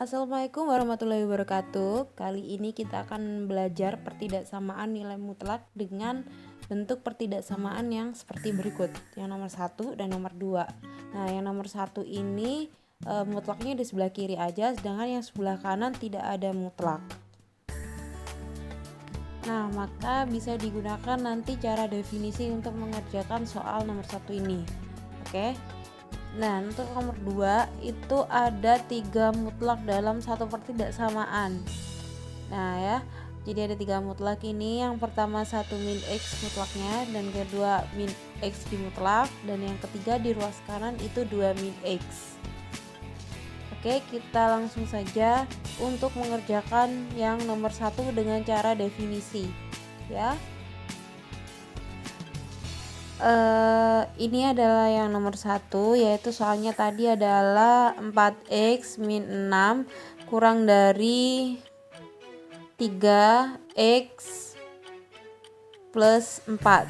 Assalamualaikum warahmatullahi wabarakatuh. Kali ini kita akan belajar pertidaksamaan nilai mutlak dengan bentuk pertidaksamaan yang seperti berikut. Yang nomor 1 dan nomor 2. Nah, yang nomor 1 ini mutlaknya di sebelah kiri aja, sedangkan yang sebelah kanan tidak ada mutlak. Nah, maka bisa digunakan nanti cara definisi untuk mengerjakan soal nomor 1 ini. Oke. Nah, untuk nomor 2 itu ada 3 mutlak dalam satu pertidaksamaan. Nah ya, jadi ada 3 mutlak ini. Yang pertama 1 min X mutlaknya, dan kedua min X dimutlak, dan yang ketiga di ruas kanan itu 2 min X. Oke, kita langsung saja untuk mengerjakan yang nomor 1 dengan cara definisi ya. Ini adalah yang nomor 1, yaitu soalnya tadi adalah 4x min 6 kurang dari 3x plus 4.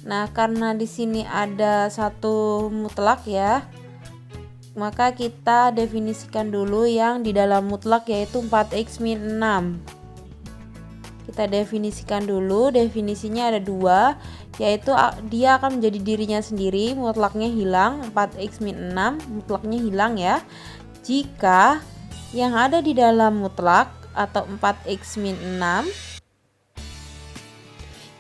Nah, karena di sini ada satu mutlak ya, maka kita definisikan dulu yang di dalam mutlak, yaitu 4x min 6. Kita definisikan dulu, definisinya ada 2, yaitu dia akan menjadi dirinya sendiri, mutlaknya hilang, 4x min 6 mutlaknya hilang ya, jika yang ada di dalam mutlak atau 4x min 6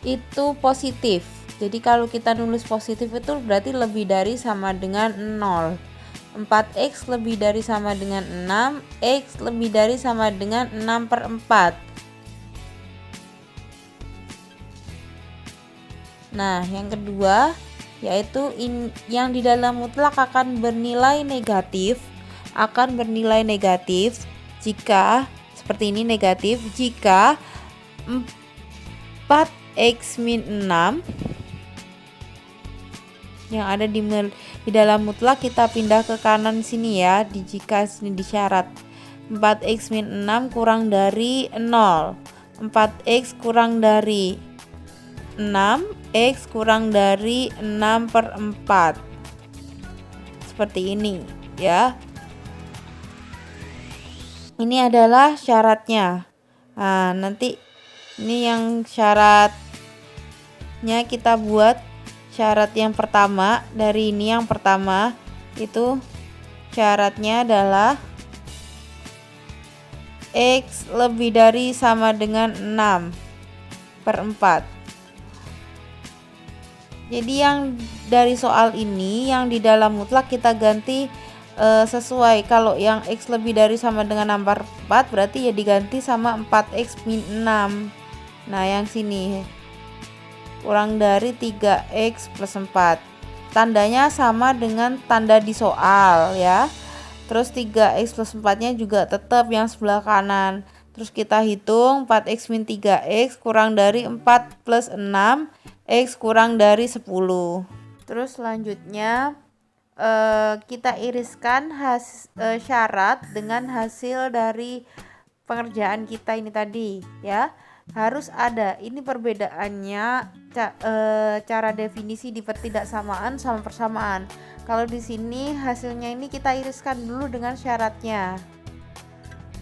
itu positif. Jadi kalau kita nulis positif itu berarti lebih dari sama dengan 0. 4x lebih dari sama dengan 6, x lebih dari sama dengan 6/4. Nah, yang kedua yaitu yang di dalam mutlak akan bernilai negatif, jika seperti ini, negatif jika 4x min 6 yang ada di dalam mutlak kita pindah ke kanan sini ya, jika sini disyarat 4x min 6 kurang dari 0, 4x kurang dari 6, X kurang dari 6/4, seperti ini ya. Ini adalah syaratnya. Nah, nanti ini yang syaratnya kita buat. Syarat yang pertama dari ini, yang pertama itu syaratnya adalah X lebih dari sama dengan 6/4. Jadi yang dari soal ini yang di dalam mutlak kita ganti sesuai. Kalau yang X lebih dari sama dengan 6/4 berarti ya diganti sama 4x min 6. Nah, yang sini kurang dari 3x plus 4. Tandanya sama dengan tanda di soal ya. Terus 3x plus 4-nya juga tetap yang sebelah kanan. Terus kita hitung 4x min 3x kurang dari 4 plus 6, X kurang dari 10. Terus selanjutnya kita iriskan syarat dengan hasil dari pengerjaan kita ini tadi ya. Harus ada, ini perbedaannya cara definisi di pertidaksamaan sama persamaan. Kalau di sini hasilnya ini kita iriskan dulu dengan syaratnya.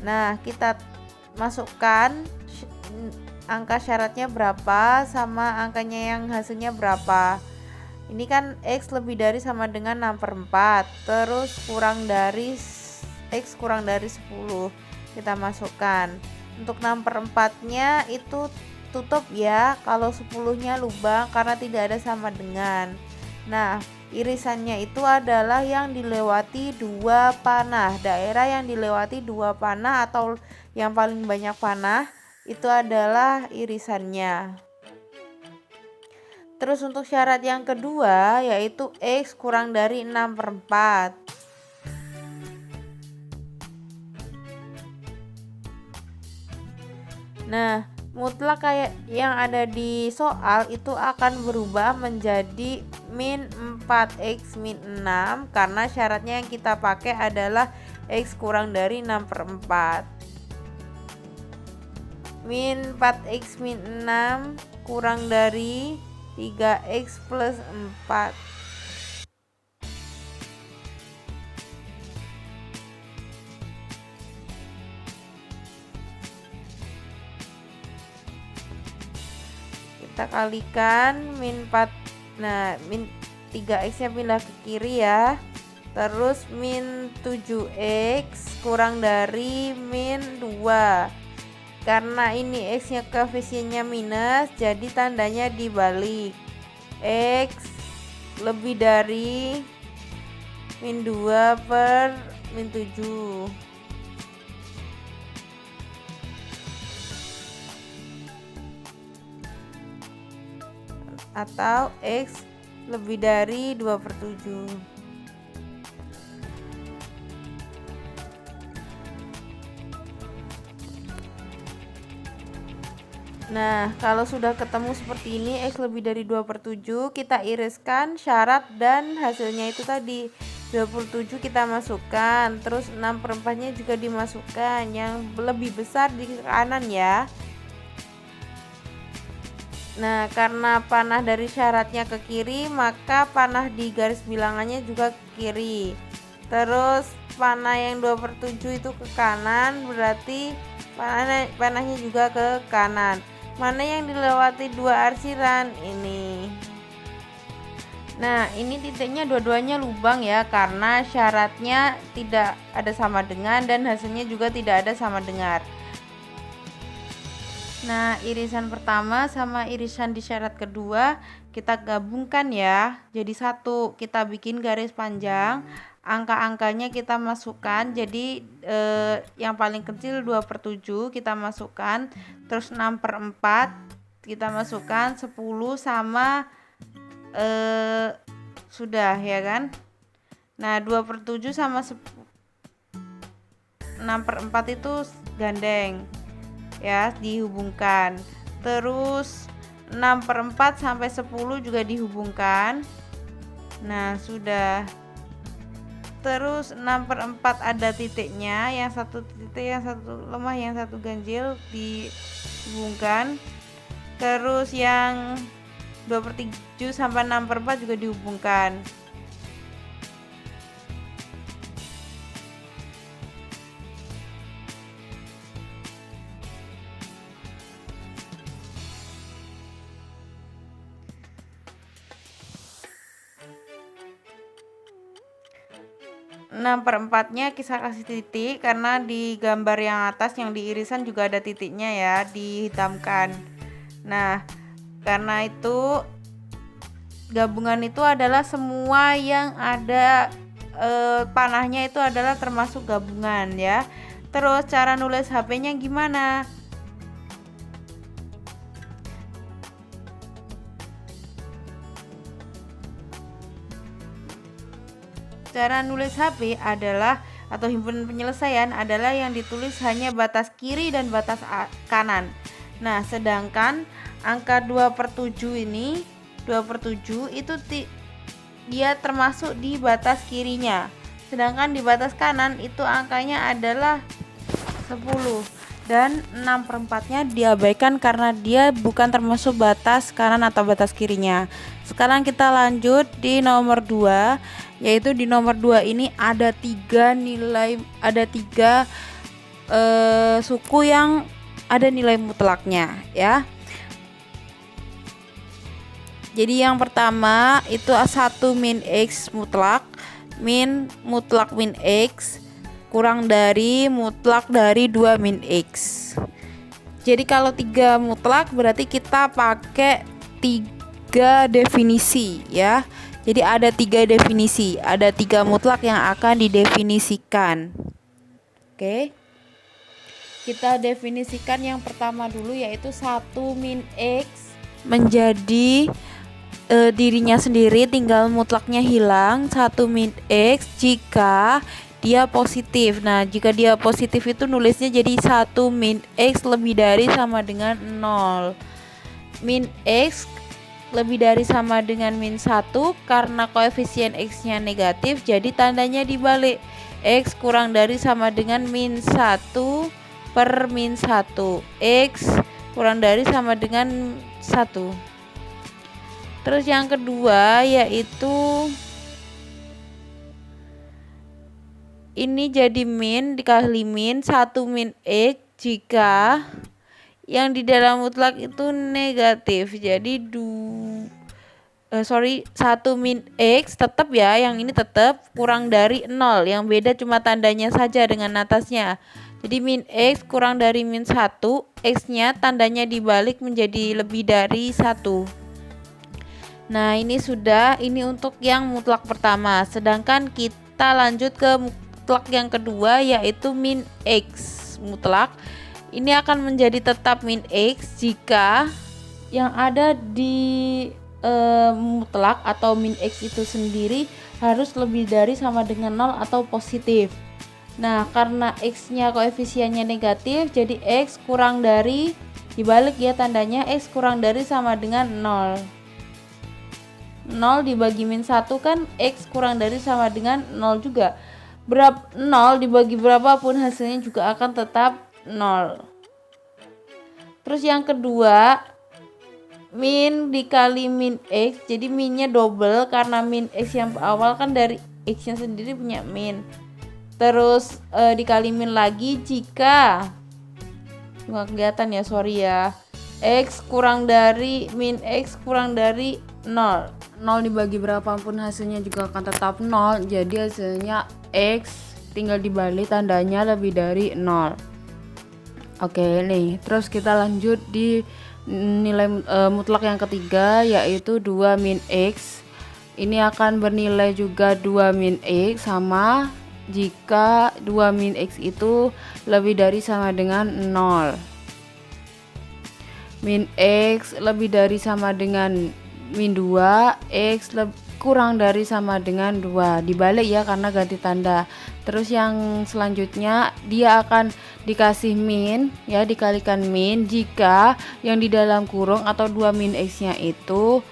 Nah, kita masukkan angka syaratnya berapa sama angkanya yang hasilnya berapa. Ini kan X lebih dari sama dengan 6/4, terus X kurang dari 10 kita masukkan. Untuk 6/4-nya itu tutup ya, kalau 10-nya lubang karena tidak ada sama dengan. Nah, irisannya itu adalah yang dilewati 2 panah. Daerah yang dilewati 2 panah atau yang paling banyak panah itu adalah irisannya. Terus untuk syarat yang kedua yaitu X kurang dari 6/4. Nah, mutlak kayak yang ada di soal itu akan berubah menjadi min 4x min 6 karena syaratnya yang kita pakai adalah X kurang dari 6/4. Min 4x min 6 kurang dari 3x plus 4. kita kalikan min 4. Nah, min 3x nya pindah ke kiri ya. Terus min 7x kurang dari min 2. Karena ini x nya koefisiennya minus, jadi tandanya dibalik. X lebih dari min 2 per min 7. Atau X lebih dari 2/7. Nah, kalau sudah ketemu seperti ini, X lebih dari 2/7, kita iriskan syarat dan hasilnya itu tadi. 27 kita masukkan, terus 6/4-nya juga dimasukkan, yang lebih besar di kanan ya. Nah, karena panah dari syaratnya ke kiri, maka panah di garis bilangannya juga ke kiri. Terus panah yang 2/7 itu ke kanan, berarti panahnya juga ke kanan. Mana yang dilewati dua arsiran? Ini. Nah, ini titiknya dua-duanya lubang ya, karena syaratnya tidak ada sama dengan dan hasilnya juga tidak ada sama dengan. Nah, irisan pertama sama irisan di syarat kedua kita gabungkan ya, jadi satu. Kita bikin garis panjang, angka-angkanya kita masukkan, jadi yang paling kecil 2/7 kita masukkan, terus 6/4 kita masukkan, 10 sama sudah ya kan. Nah, 2/7 sama 6/4 itu gandeng ya, dihubungkan. Terus 6/4 sampai 10 juga dihubungkan. Nah, sudah. Terus 6/4 ada titiknya, yang satu titik, yang satu lemah, yang satu ganjil, dihubungkan. Terus yang 2/7 sampai 6/4 juga dihubungkan. Enam per empatnya kita kasih titik karena di gambar yang atas yang di irisan juga ada titiknya ya, dihitamkan. Nah, karena itu gabungan itu adalah semua yang ada panahnya itu adalah termasuk gabungan ya. Terus cara nulis HP-nya gimana? Cara nulis HP adalah atau himpunan penyelesaian adalah yang ditulis hanya batas kiri dan batas kanan. Nah, sedangkan angka 2/7 ini 2/7 itu dia termasuk di batas kirinya. Sedangkan di batas kanan itu angkanya adalah 10 dan 6/4-nya diabaikan karena dia bukan termasuk batas kanan atau batas kirinya. Sekarang kita lanjut di nomor 2, yaitu di nomor 2 ini ada 3 nilai, ada 3 suku yang ada nilai mutlaknya ya. Jadi yang pertama itu 1 min X mutlak, min mutlak min X kurang dari mutlak dari 2 min X. Jadi kalau 3 mutlak berarti kita pakai 3 definisi ya. Jadi ada 3 definisi, ada 3 mutlak yang akan didefinisikan. Oke. Kita definisikan yang pertama dulu, yaitu 1 min X menjadi dirinya sendiri, tinggal mutlaknya hilang. 1 min X jika dia positif. Nah, jika dia positif itu nulisnya jadi 1 min X lebih dari sama dengan 0. Min X lebih dari sama dengan min 1 karena koefisien X nya negatif, jadi tandanya dibalik. X kurang dari sama dengan min 1 per min 1. X kurang dari sama dengan 1. Terus yang kedua yaitu ini jadi min dikali min 1 min X jika yang di dalam mutlak itu negatif. Jadi 1 min X tetap ya, yang ini tetap kurang dari 0, yang beda cuma tandanya saja dengan atasnya. Jadi min X kurang dari min 1, X nya tandanya dibalik menjadi lebih dari 1. Nah ini untuk yang mutlak pertama. Sedangkan kita lanjut ke mutlak yang kedua, yaitu min X mutlak. Ini akan menjadi tetap min X jika yang ada di mutlak atau min X itu sendiri harus lebih dari sama dengan 0 atau positif. Nah karena X nya koefisiennya negatif, jadi X kurang dari, dibalik ya tandanya, X kurang dari sama dengan 0. 0 dibagi min 1 kan X kurang dari sama dengan 0 juga. 0 dibagi berapapun hasilnya juga akan tetap 0. Terus yang kedua, min dikali min X, jadi minnya double karena min X yang awal kan dari X nya sendiri punya min. Terus dikali min lagi jika nggak kelihatan ya, sorry ya, X kurang dari min X kurang dari 0. 0 dibagi berapapun hasilnya juga akan tetap 0, jadi hasilnya X tinggal dibalik tandanya lebih dari 0. Oke nih, terus kita lanjut di nilai mutlak yang ketiga, yaitu 2 min X. Ini akan bernilai juga 2 min X sama jika 2 min X itu lebih dari sama dengan 0. Min X lebih dari sama dengan min 2, X kurang dari sama dengan 2, dibalik ya karena ganti tanda. Terus yang selanjutnya dia akan dikasih min ya, dikalikan min jika yang di dalam kurung atau 2 min X nya itu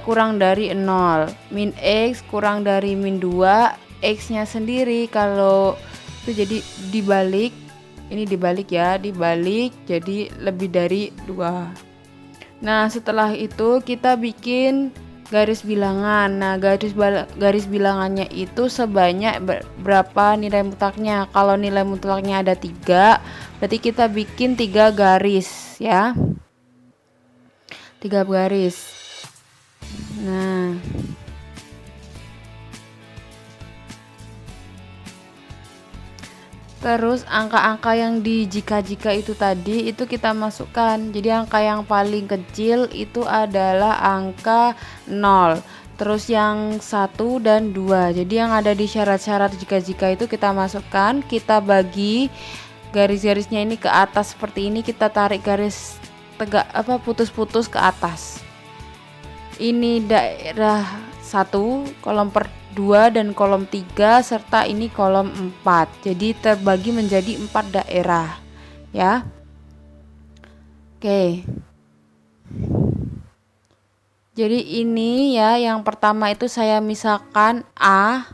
kurang dari 0. Min X kurang dari min 2, X nya sendiri kalau itu jadi dibalik, ini dibalik ya, dibalik jadi lebih dari 2. Nah setelah itu kita bikin garis bilangan. Nah garis bilangannya itu sebanyak berapa nilai mutlaknya. Kalau nilai mutlaknya ada 3, berarti kita bikin 3 garis ya, 3 garis. Nah terus angka-angka yang di jika-jika itu tadi itu kita masukkan. Jadi angka yang paling kecil itu adalah angka 0. Terus yang 1 dan 2. Jadi yang ada di syarat-syarat jika-jika itu kita masukkan, kita bagi garis-garisnya ini ke atas seperti ini, kita tarik garis tegak putus-putus ke atas. Ini daerah 1, kolom per 2 dan kolom 3 serta ini kolom 4. Jadi terbagi menjadi 4 daerah ya. Oke. Jadi ini ya, yang pertama itu saya misalkan A.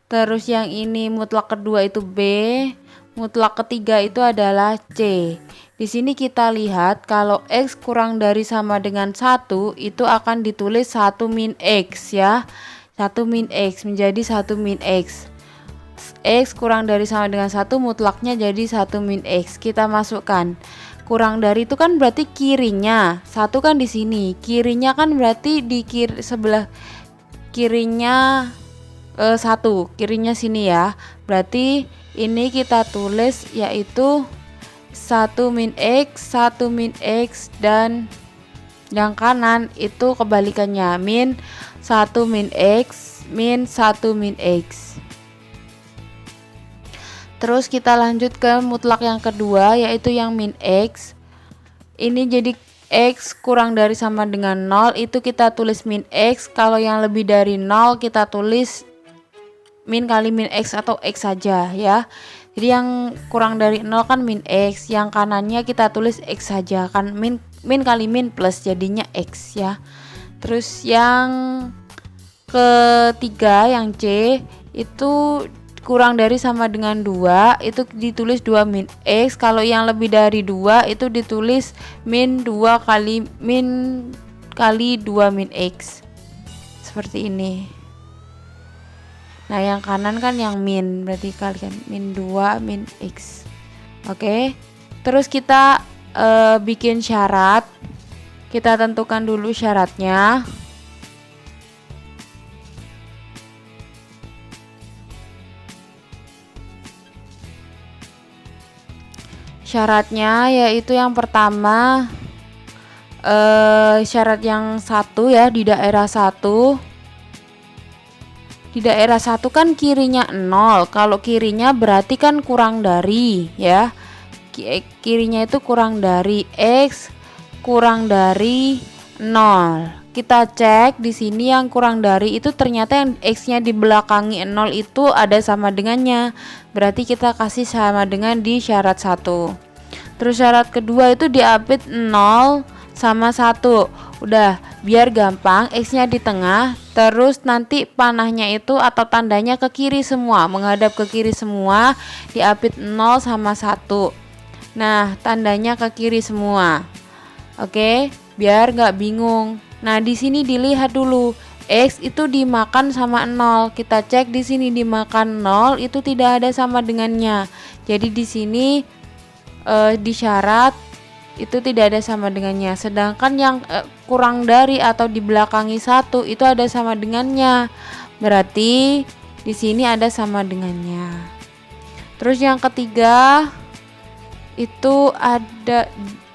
Terus yang ini mutlak kedua itu B. Mutlak ketiga itu adalah C. Di sini kita lihat kalau X kurang dari sama dengan 1 itu akan ditulis 1 min X ya. 1 min X menjadi 1 min X. X kurang dari sama dengan 1 mutlaknya jadi 1 min X. Kita masukkan. Kurang dari itu kan berarti kirinya. 1 kan di sini. Kirinya kan berarti di sebelah kirinya 1. Kirinya sini ya. Berarti ini kita tulis yaitu 1 min X, 1 min X, dan yang kanan itu kebalikannya, min 1 min X, min 1 min X. Terus kita lanjut ke mutlak yang kedua, yaitu yang min X. Ini jadi X kurang dari sama dengan 0, itu kita tulis min X. Kalau yang lebih dari 0 kita tulis min kali min X atau X saja ya. Jadi yang kurang dari 0 kan min X, yang kanannya kita tulis X saja kan, min kali min plus jadinya X ya. Terus yang ketiga yang C itu kurang dari sama dengan 2, itu ditulis 2 min X. Kalau yang lebih dari 2 itu ditulis min 2 kali 2 min X. Seperti ini. Nah yang kanan kan yang min, berarti kalian min 2 min X. Oke. Terus kita bikin syarat. Kita tentukan dulu syaratnya. Syaratnya yaitu yang pertama, syarat yang satu ya, di daerah 1. Di daerah 1 kan kirinya 0. Kalau kirinya berarti kan kurang dari ya. Kirinya itu kurang dari X kurang dari 0. Kita cek di sini yang kurang dari itu ternyata yang X-nya di belakangi 0 itu ada sama dengannya. Berarti kita kasih sama dengan di syarat 1. Terus syarat kedua itu diapit 0 sama 1. Udah, biar gampang, X-nya di tengah, terus nanti panahnya itu atau tandanya ke kiri semua, menghadap ke kiri semua, diapit 0 sama 1. Nah, tandanya ke kiri semua. Oke, biar nggak bingung. Nah, di sini dilihat dulu, X itu dimakan sama 0. Kita cek di sini dimakan 0 itu tidak ada sama dengannya. Jadi di sini di syarat itu tidak ada sama dengannya. Sedangkan yang kurang dari atau di belakangi 1 itu ada sama dengannya. Berarti di sini ada sama dengannya. Terus yang ketiga itu ada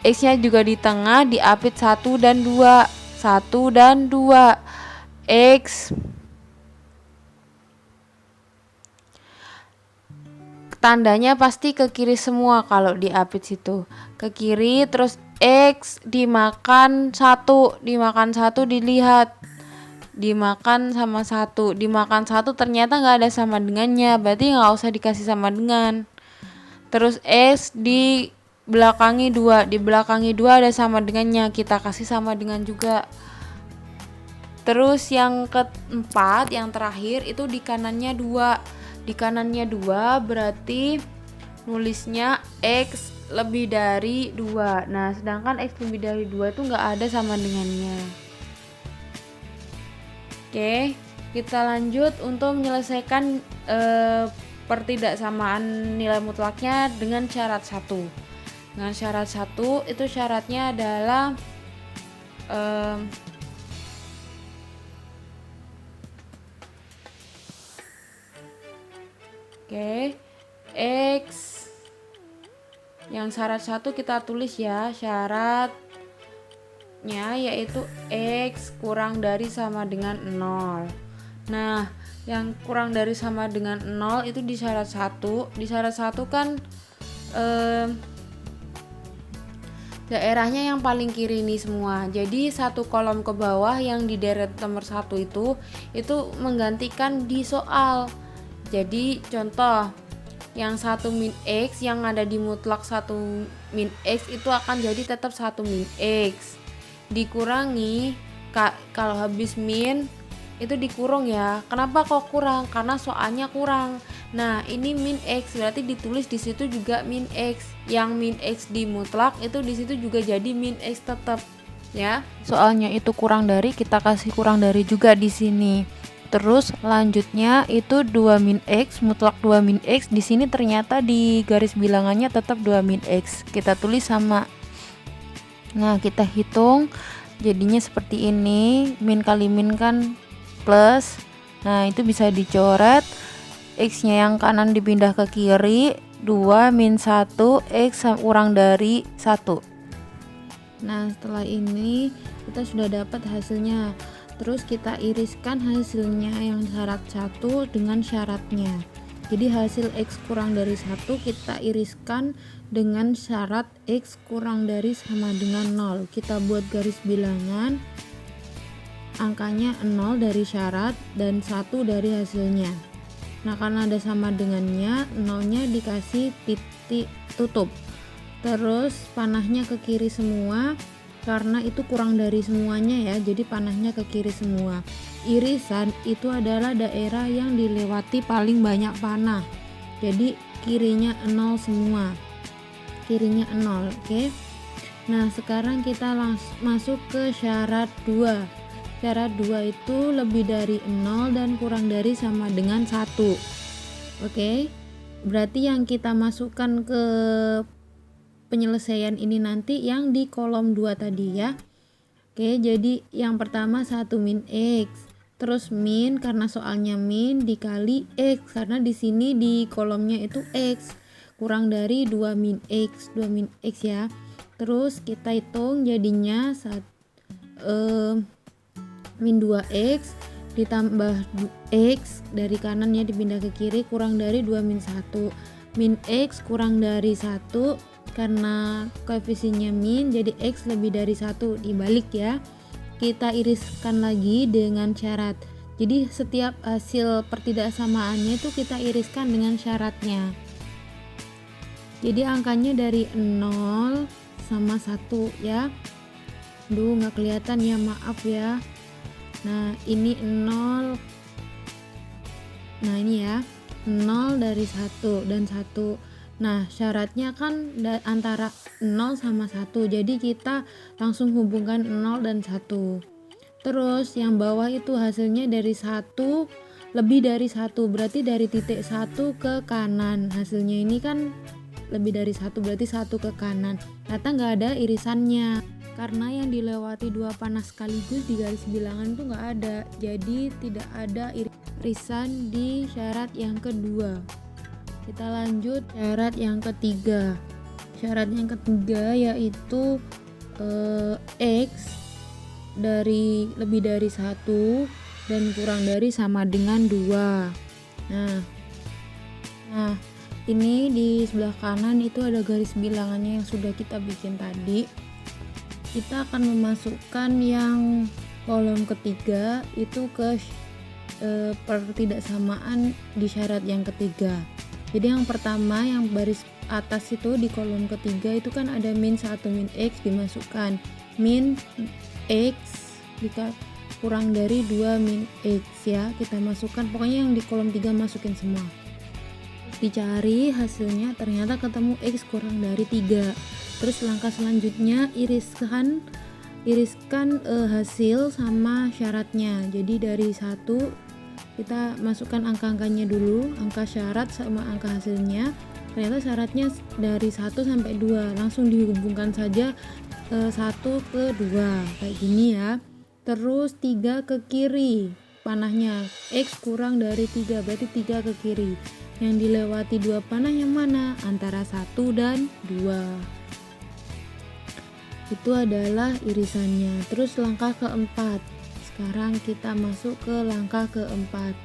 X-nya juga di tengah, diapit 1 dan 2. 1 dan 2. X tandanya pasti ke kiri semua kalau diapit situ. Ke kiri, terus X dimakan 1. Dimakan 1 dilihat. Dimakan sama 1. Dimakan 1 ternyata nggak ada sama dengannya. Berarti nggak usah dikasih sama dengan. Terus X di belakangi 2. Di belakangi 2 ada sama dengannya. Kita kasih sama dengan juga. Terus yang keempat, yang terakhir itu di kanannya 2. Di kanannya 2 berarti nulisnya X lebih dari 2. Nah, sedangkan X lebih dari 2 itu nggak ada sama dengannya. Oke, kita lanjut untuk menyelesaikan pertidaksamaan nilai mutlaknya dengan syarat 1. Dengan syarat 1 itu syaratnya adalah Oke, X yang syarat 1 kita tulis ya, syaratnya yaitu X kurang dari sama dengan 0. Nah, yang kurang dari sama dengan 0 itu di syarat 1. Di syarat 1 kan daerahnya yang paling kiri ini semua. Jadi satu kolom ke bawah yang di deret nomor 1 itu menggantikan di soal. Jadi contoh yang 1 min X yang ada di mutlak 1 min X itu akan jadi tetap 1 min X. Dikurangi kalau habis min itu dikurung ya. Kenapa kok kurang? Karena soalnya kurang. Nah, ini min X berarti ditulis di situ juga min X. Yang min X di mutlak itu di situ juga jadi min X tetap ya. Soalnya itu kurang dari, kita kasih kurang dari juga di sini. Terus lanjutnya itu 2 min X, mutlak 2 min X. Di sini ternyata di garis bilangannya tetap 2 min X. Kita tulis sama. Nah, kita hitung jadinya seperti ini. Min kali min kan plus. Nah, itu bisa dicoret. X-nya yang kanan dipindah ke kiri. 2 min 1 X kurang dari 1. Nah, setelah ini kita sudah dapat hasilnya. Terus kita iriskan hasilnya yang syarat 1 dengan syaratnya. Jadi hasil X kurang dari 1 kita iriskan dengan syarat X kurang dari sama dengan 0. Kita buat garis bilangan, angkanya 0 dari syarat dan 1 dari hasilnya. Nah, karena ada sama dengannya, 0-nya dikasih titik tutup. Terus panahnya ke kiri semua. Karena itu kurang dari semuanya ya, jadi panahnya ke kiri semua. Irisan itu adalah daerah yang dilewati paling banyak panah. Jadi kirinya 0 semua. Kirinya 0, oke. Nah, sekarang kita masuk ke syarat 2. Syarat 2 itu lebih dari 0 dan kurang dari sama dengan 1. Oke. Berarti yang kita masukkan ke penyelesaian ini nanti yang di kolom 2 tadi ya. Oke, jadi yang pertama 1 min X, terus min karena soalnya min dikali X, karena di sini di kolomnya itu X, kurang dari 2 min X, 2 min X ya. Terus kita hitung jadinya min 2X ditambah X dari kanannya dipindah ke kiri kurang dari 2 min 1. Min X kurang dari 1 karena koefisiennya min, jadi X lebih dari 1 dibalik ya. Kita iriskan lagi dengan syarat. Jadi setiap hasil pertidaksamaannya itu kita iriskan dengan syaratnya. Jadi angkanya dari 0 sama 1 ya. Duh, nggak kelihatan ya, maaf ya. Nah, ini 0. Nah, ini ya. 0 dari 1 dan 1. Nah, syaratnya kan antara 0 sama 1. Jadi kita langsung hubungkan 0 dan 1. Terus yang bawah itu hasilnya dari 1 lebih dari 1. Berarti dari titik 1 ke kanan. Hasilnya ini kan lebih dari 1, berarti 1 ke kanan. Ternyata nggak ada irisannya. Karena yang dilewati 2 panah sekaligus di garis bilangan itu nggak ada. Jadi tidak ada irisan di syarat yang kedua. Kita lanjut syarat yang ketiga. Syarat yang ketiga yaitu X dari lebih dari 1 dan kurang dari sama dengan 2. Nah, ini di sebelah kanan itu ada garis bilangannya yang sudah kita bikin tadi. Kita akan memasukkan yang kolom ketiga itu ke pertidaksamaan di syarat yang ketiga. Jadi yang pertama, yang baris atas itu di kolom ketiga itu kan ada min 1 min X, dimasukkan min X kurang dari 2 min X ya, kita masukkan, pokoknya yang di kolom 3 masukin semua. Dicari hasilnya, ternyata ketemu X kurang dari 3. Terus langkah selanjutnya iriskan hasil sama syaratnya. Jadi dari 1 kita masukkan angka-angkanya dulu, angka syarat sama angka hasilnya. Ternyata syaratnya dari 1 sampai 2, langsung dihubungkan saja 1 ke 2 kayak gini ya. Terus 3 ke kiri panahnya, X kurang dari 3 berarti 3 ke kiri. Yang dilewati 2 panah yang mana? Antara 1 dan 2. Itu adalah irisannya. Terus langkah keempat. Sekarang kita masuk ke langkah keempat.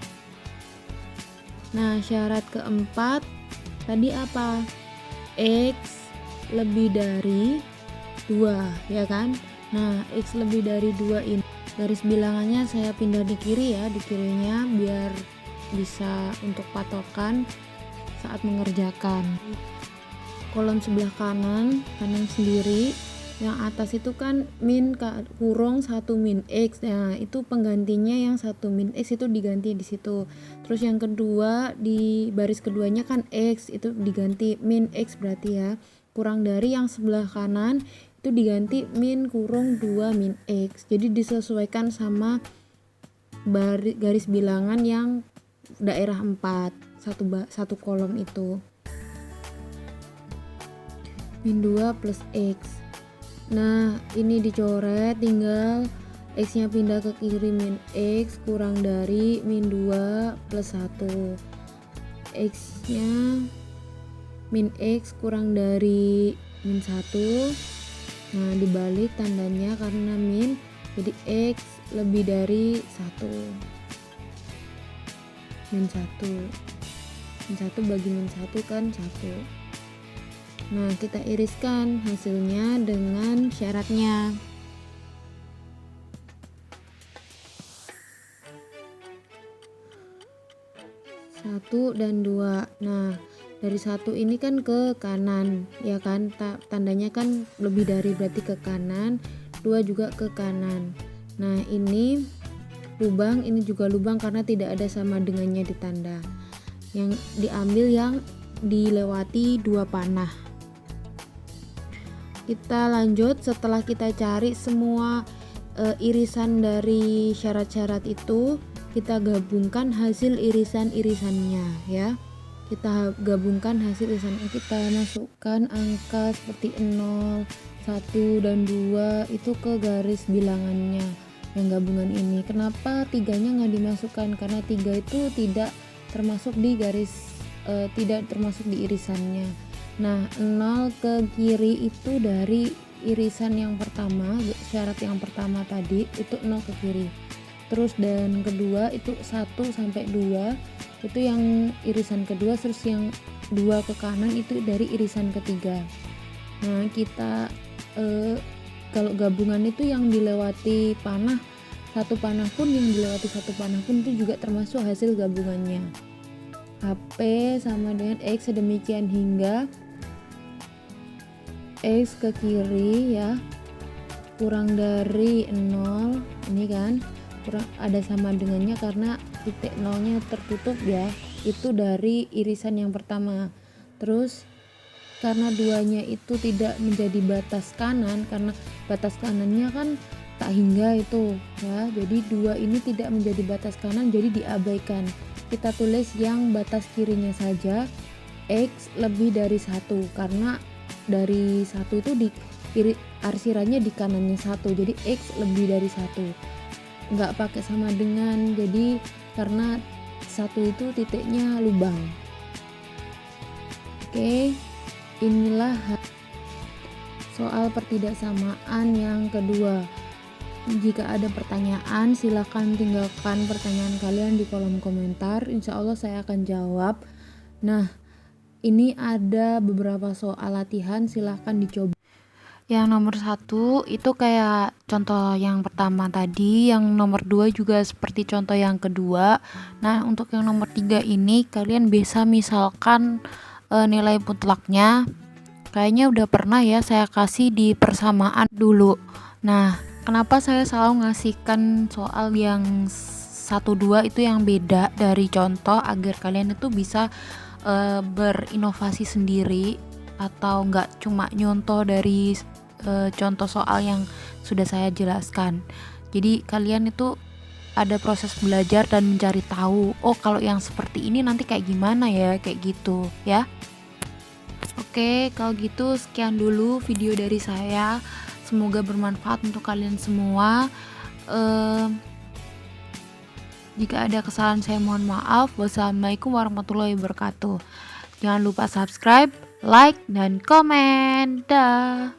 Nah, syarat keempat tadi apa? X lebih dari 2 ya kan? Nah, X lebih dari 2 ini garis bilangannya saya pindah di kiri ya, di kirinya biar bisa untuk patokan saat mengerjakan. Kolom sebelah kanan sendiri, yang atas itu kan min kurung 1 min X. Nah, itu penggantinya yang 1 min X itu diganti di situ. Terus yang kedua di baris keduanya kan X, itu diganti min X berarti ya. Kurang dari yang sebelah kanan itu diganti min kurung 2 min X. Jadi disesuaikan sama garis bilangan yang daerah 4, satu kolom itu. Min 2 plus X. Nah, ini dicoret, tinggal X nya pindah ke kiri, min X kurang dari min 2 plus 1. X nya min X kurang dari min 1. Nah, dibalik tandanya karena min, jadi X lebih dari 1. Min 1. Min 1 bagi min 1 kan 1. Nah, kita iriskan hasilnya dengan syaratnya. 1 dan 2. Nah, dari 1 ini kan ke kanan, ya kan? Tandanya kan lebih dari berarti ke kanan, 2 juga ke kanan. Nah, ini lubang, ini juga lubang karena tidak ada sama dengannya di tanda. Yang diambil yang dilewati 2 panah. Kita lanjut setelah kita cari semua irisan dari syarat-syarat itu, kita gabungkan hasil irisan-irisannya ya. kita gabungkan hasil irisannya, kita masukkan angka seperti 0, 1, dan 2 itu ke garis bilangannya yang gabungan ini. Kenapa 3-nya nggak dimasukkan? Karena 3 itu tidak termasuk di garis tidak termasuk di irisannya. Nah, 0 ke kiri itu dari irisan yang pertama, syarat yang pertama tadi itu 0 ke kiri. Terus dan kedua itu 1 sampai 2 itu yang irisan kedua, terus yang 2 ke kanan itu dari irisan ketiga. Nah, kita kalau gabungan itu yang dilewati panah, satu panah pun itu juga termasuk hasil gabungannya. HP sama dengan X sedemikian hingga X ke kiri ya kurang dari 0, ini kan kurang ada sama dengannya karena titik nolnya tertutup ya, itu dari irisan yang pertama. Terus karena duanya itu tidak menjadi batas kanan, karena batas kanannya kan tak hingga itu ya, jadi 2 ini tidak menjadi batas kanan, jadi diabaikan. Kita tulis yang batas kirinya saja, X lebih dari 1, karena dari 1 itu di kiri arsirannya di kanannya 1, jadi X lebih dari 1, nggak pakai sama dengan, jadi karena 1 itu titiknya lubang. Oke, inilah soal pertidaksamaan yang kedua. Jika ada pertanyaan, silakan tinggalkan pertanyaan kalian di kolom komentar. Insya Allah saya akan jawab. Nah, ini ada beberapa soal latihan, silahkan dicoba. Yang nomor 1 itu kayak contoh yang pertama tadi, yang nomor 2 juga seperti contoh yang kedua. Nah, untuk yang nomor 3 ini kalian bisa misalkan nilai mutlaknya. Kayaknya udah pernah ya saya kasih di persamaan dulu. Nah, kenapa saya selalu ngasihkan soal yang 1-2 itu yang beda dari contoh agar kalian itu bisa berinovasi sendiri atau nggak cuma nyontoh dari contoh soal yang sudah saya jelaskan. Jadi kalian itu ada proses belajar dan mencari tahu, oh kalau yang seperti ini nanti kayak gimana ya, kayak gitu ya. Oke, kalau gitu sekian dulu video dari saya. Semoga bermanfaat untuk kalian semua. Jika ada kesalahan saya mohon maaf. Wassalamualaikum warahmatullahi wabarakatuh. Jangan lupa subscribe, like, dan komen. Dah.